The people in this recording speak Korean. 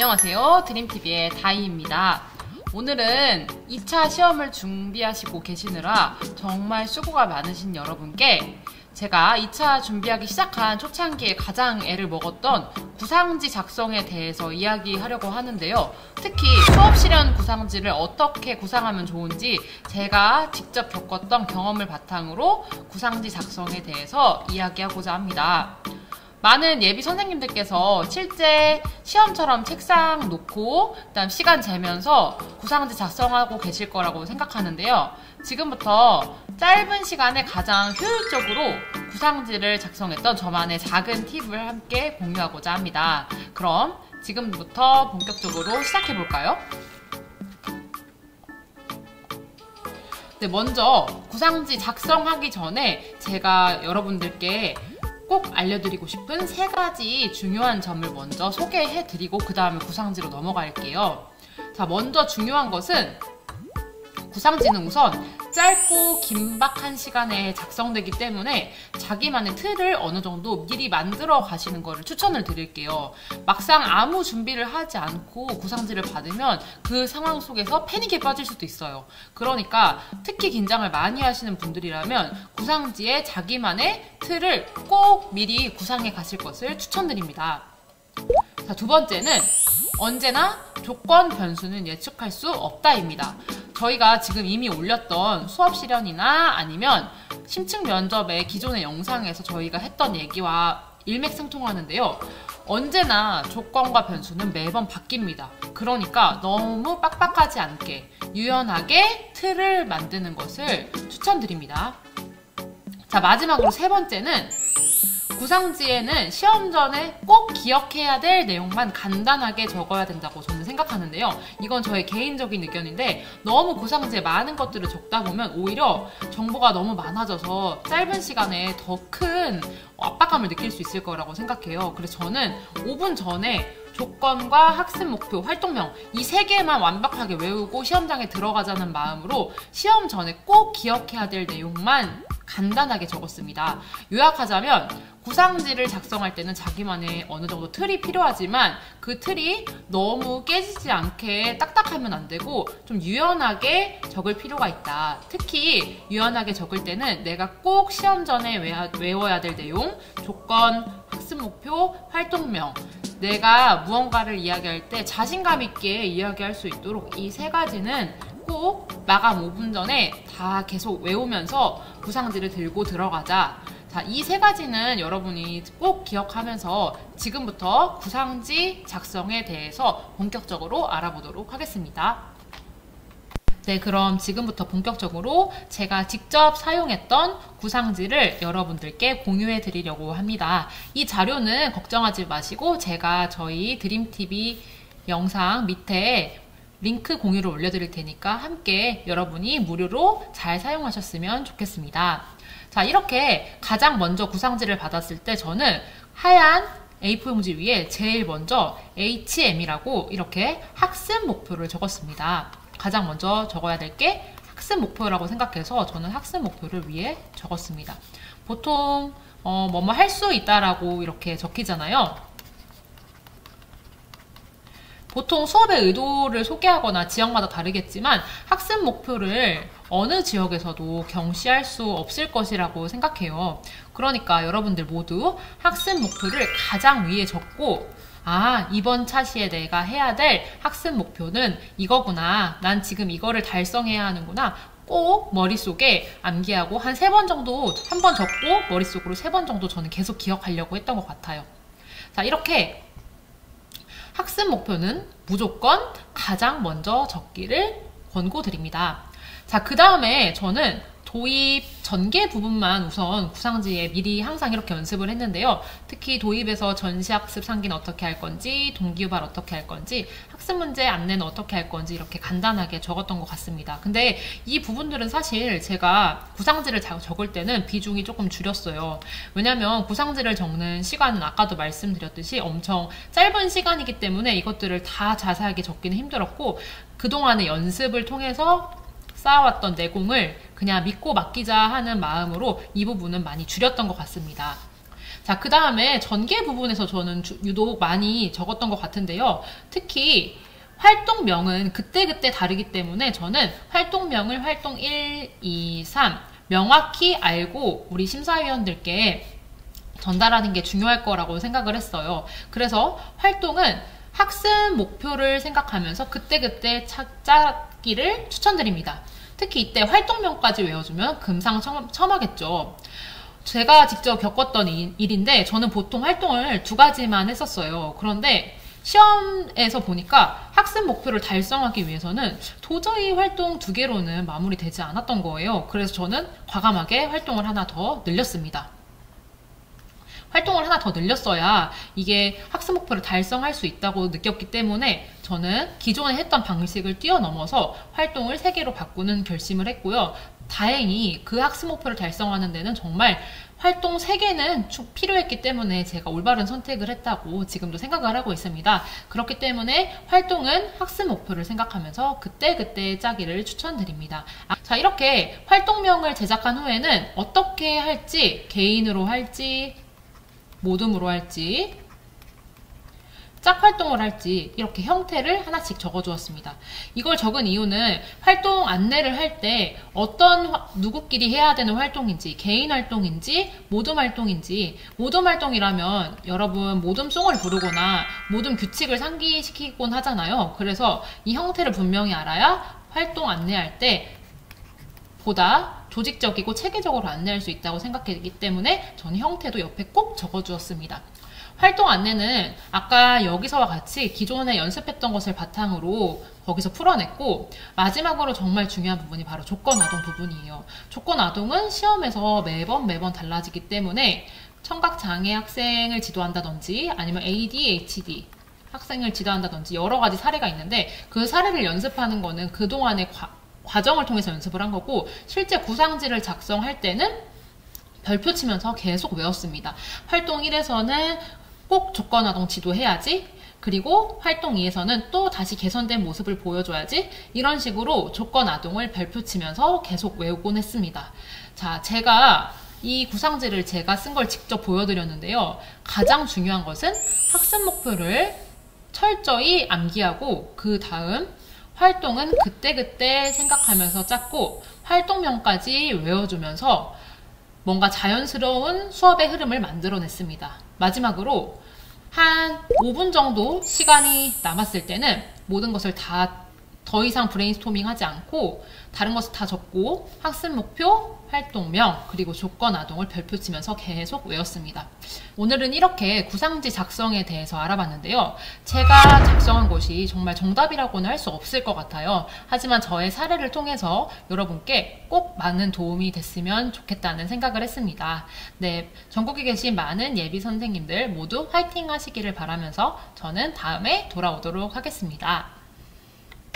안녕하세요. 드림TV의 다이입니다. 오늘은 2차 시험을 준비하시고 계시느라 정말 수고가 많으신 여러분께 제가 2차 준비하기 시작한 초창기에 가장 애를 먹었던 구상지 작성에 대해서 이야기하려고 하는데요. 특히 수업 실현 구상지를 어떻게 구상하면 좋은지 제가 직접 겪었던 경험을 바탕으로 구상지 작성에 대해서 이야기하고자 합니다. 많은 예비 선생님들께서 실제 시험처럼 책상 놓고 그다음 시간 재면서 구상지 작성하고 계실 거라고 생각하는데요. 지금부터 짧은 시간에 가장 효율적으로 구상지를 작성했던 저만의 작은 팁을 함께 공유하고자 합니다. 그럼 지금부터 본격적으로 시작해 볼까요? 네, 먼저 구상지 작성하기 전에 제가 여러분들께 꼭 알려드리고 싶은 3가지 중요한 점을 먼저 소개해드리고 그 다음에 구상지로 넘어갈게요. 자, 먼저 중요한 것은 구상지는 우선 짧고 긴박한 시간에 작성되기 때문에 자기만의 틀을 어느 정도 미리 만들어 가시는 것을 추천을 드릴게요. 막상 아무 준비를 하지 않고 구상지를 받으면 그 상황 속에서 패닉에 빠질 수도 있어요. 그러니까 특히 긴장을 많이 하시는 분들이라면 구상지에 자기만의 틀을 꼭 미리 구상해 가실 것을 추천드립니다. 자, 두 번째는 언제나 조건 변수는 예측할 수 없다입니다. 저희가 지금 이미 올렸던 수업 실현이나 아니면 심층 면접의 기존의 영상에서 저희가 했던 얘기와 일맥상통하는데요. 언제나 조건과 변수는 매번 바뀝니다. 그러니까 너무 빡빡하지 않게 유연하게 틀을 만드는 것을 추천드립니다. 자, 마지막으로 3번째는 구상지에는 시험 전에 꼭 기억해야 될 내용만 간단하게 적어야 된다고 저는 생각하는데요. 이건 저의 개인적인 의견인데 너무 구상지에 많은 것들을 적다 보면 오히려 정보가 너무 많아져서 짧은 시간에 더 큰 압박감을 느낄 수 있을 거라고 생각해요. 그래서 저는 5분 전에 조건과 학습 목표, 활동명 이 3개만 완벽하게 외우고 시험장에 들어가자는 마음으로 시험 전에 꼭 기억해야 될 내용만 간단하게 적었습니다. 요약하자면 구상지를 작성할 때는 자기만의 어느 정도 틀이 필요하지만 그 틀이 너무 깨지지 않게 딱딱하면 안 되고 좀 유연하게 적을 필요가 있다. 특히 유연하게 적을 때는 내가 꼭 시험 전에 외워야 될 내용, 조건, 학습 목표, 활동명 내가 무언가를 이야기할 때 자신감 있게 이야기할 수 있도록 이 3가지는 꼭 마감 5분 전에 다 계속 외우면서 구상지를 들고 들어가자. 자, 이 3가지는 여러분이 꼭 기억하면서 지금부터 구상지 작성에 대해서 본격적으로 알아보도록 하겠습니다. 네, 그럼 지금부터 본격적으로 제가 직접 사용했던 구상지를 여러분들께 공유해 드리려고 합니다. 이 자료는 걱정하지 마시고 제가 저희 드림TV 영상 밑에 링크 공유를 올려드릴 테니까 함께 여러분이 무료로 잘 사용하셨으면 좋겠습니다. 자, 이렇게 가장 먼저 구상지를 받았을 때 저는 하얀 A4 용지 위에 제일 먼저 HM이라고 이렇게 학습 목표를 적었습니다. 가장 먼저 적어야 될 게 학습 목표라고 생각해서 저는 학습 목표를 위에 적었습니다. 보통 뭐뭐 할 수 있다라고 이렇게 적히잖아요. 보통 수업의 의도를 소개하거나 지역마다 다르겠지만 학습 목표를 어느 지역에서도 경시할 수 없을 것이라고 생각해요. 그러니까 여러분들 모두 학습 목표를 가장 위에 적고 이번 차시에 내가 해야 될 학습 목표는 이거구나. 난 지금 이거를 달성해야 하는구나. 꼭 머릿속에 암기하고 한 3번 정도 한 번 적고 머릿속으로 3번 정도 저는 계속 기억하려고 했던 것 같아요. 자, 이렇게 학습 목표는 무조건 가장 먼저 적기를 권고드립니다. 자, 그 다음에 저는 도입 전개 부분만 우선 구상지에 미리 항상 이렇게 연습을 했는데요. 특히 도입에서 전시학습 상기는 어떻게 할 건지, 동기유발 어떻게 할 건지, 학습 문제 안내는 어떻게 할 건지 이렇게 간단하게 적었던 것 같습니다. 근데 이 부분들은 사실 제가 구상지를 적을 때는 비중이 조금 줄였어요. 왜냐면 구상지를 적는 시간은 아까도 말씀드렸듯이 엄청 짧은 시간이기 때문에 이것들을 다 자세하게 적기는 힘들었고 그동안의 연습을 통해서 쌓아왔던 내공을 그냥 믿고 맡기자 하는 마음으로 이 부분은 많이 줄였던 것 같습니다. 자, 그 다음에 전개 부분에서 저는 유독 많이 적었던 것 같은데요. 특히 활동명은 그때그때 다르기 때문에 저는 활동명을 활동 1, 2, 3 명확히 알고 우리 심사위원들께 전달하는 게 중요할 거라고 생각을 했어요. 그래서 활동은 학습 목표를 생각하면서 그때그때 짜기를 추천드립니다. 특히 이때 활동명까지 외워주면 금상첨화겠죠. 제가 직접 겪었던 일인데 저는 보통 활동을 2가지만 했었어요. 그런데 시험에서 보니까 학습 목표를 달성하기 위해서는 도저히 활동 2개로는 마무리되지 않았던 거예요. 그래서 저는 과감하게 활동을 하나 더 늘렸습니다. 활동을 하나 더 늘렸어야 이게 학습 목표를 달성할 수 있다고 느꼈기 때문에 저는 기존에 했던 방식을 뛰어넘어서 활동을 3개로 바꾸는 결심을 했고요. 다행히 그 학습 목표를 달성하는 데는 정말 활동 3개는 필요했기 때문에 제가 올바른 선택을 했다고 지금도 생각을 하고 있습니다. 그렇기 때문에 활동은 학습 목표를 생각하면서 그때그때 짜기를 추천드립니다. 자, 이렇게 활동명을 제작한 후에는 어떻게 할지, 개인으로 할지 모둠으로 할지 짝활동을 할지 이렇게 형태를 하나씩 적어주었습니다. 이걸 적은 이유는 활동 안내를 할 때 어떤 누구끼리 해야 되는 활동인지, 개인 활동인지 모둠 활동인지, 모둠 활동이라면 여러분 모둠송을 부르거나 모둠 규칙을 상기시키곤 하잖아요. 그래서 이 형태를 분명히 알아야 활동 안내할 때 보다 조직적이고 체계적으로 안내할 수 있다고 생각했기 때문에 저는 형태도 옆에 꼭 적어주었습니다. 활동 안내는 아까 여기서와 같이 기존에 연습했던 것을 바탕으로 거기서 풀어냈고, 마지막으로 정말 중요한 부분이 바로 조건아동 부분이에요. 조건아동은 시험에서 매번 달라지기 때문에 청각장애 학생을 지도한다든지 아니면 ADHD 학생을 지도한다든지 여러 가지 사례가 있는데 그 사례를 연습하는 거는 그동안의 과정을 통해서 연습을 한 거고, 실제 구상지를 작성할 때는 별표 치면서 계속 외웠습니다. 활동 1에서는 꼭 조건아동 지도해야지, 그리고 활동 2에서는 또 다시 개선된 모습을 보여줘야지, 이런 식으로 조건아동을 별표 치면서 계속 외우곤 했습니다. 자, 제가 이 구상지를 제가 쓴 걸 직접 보여드렸는데요. 가장 중요한 것은 학습 목표를 철저히 암기하고 그 다음 활동은 그때그때 생각하면서 짰고 활동명까지 외워주면서 뭔가 자연스러운 수업의 흐름을 만들어냈습니다. 마지막으로 한 5분 정도 시간이 남았을 때는 모든 것을 더 이상 브레인스토밍 하지 않고 다른 것을 다 적고 학습 목표, 활동명, 그리고 조건아동을 별표 치면서 계속 외웠습니다. 오늘은 이렇게 구상지 작성에 대해서 알아봤는데요. 제가 작성한 것이 정말 정답이라고는 할 수 없을 것 같아요. 하지만 저의 사례를 통해서 여러분께 꼭 많은 도움이 됐으면 좋겠다는 생각을 했습니다. 네, 전국에 계신 많은 예비 선생님들 모두 화이팅 하시기를 바라면서 저는 다음에 돌아오도록 하겠습니다.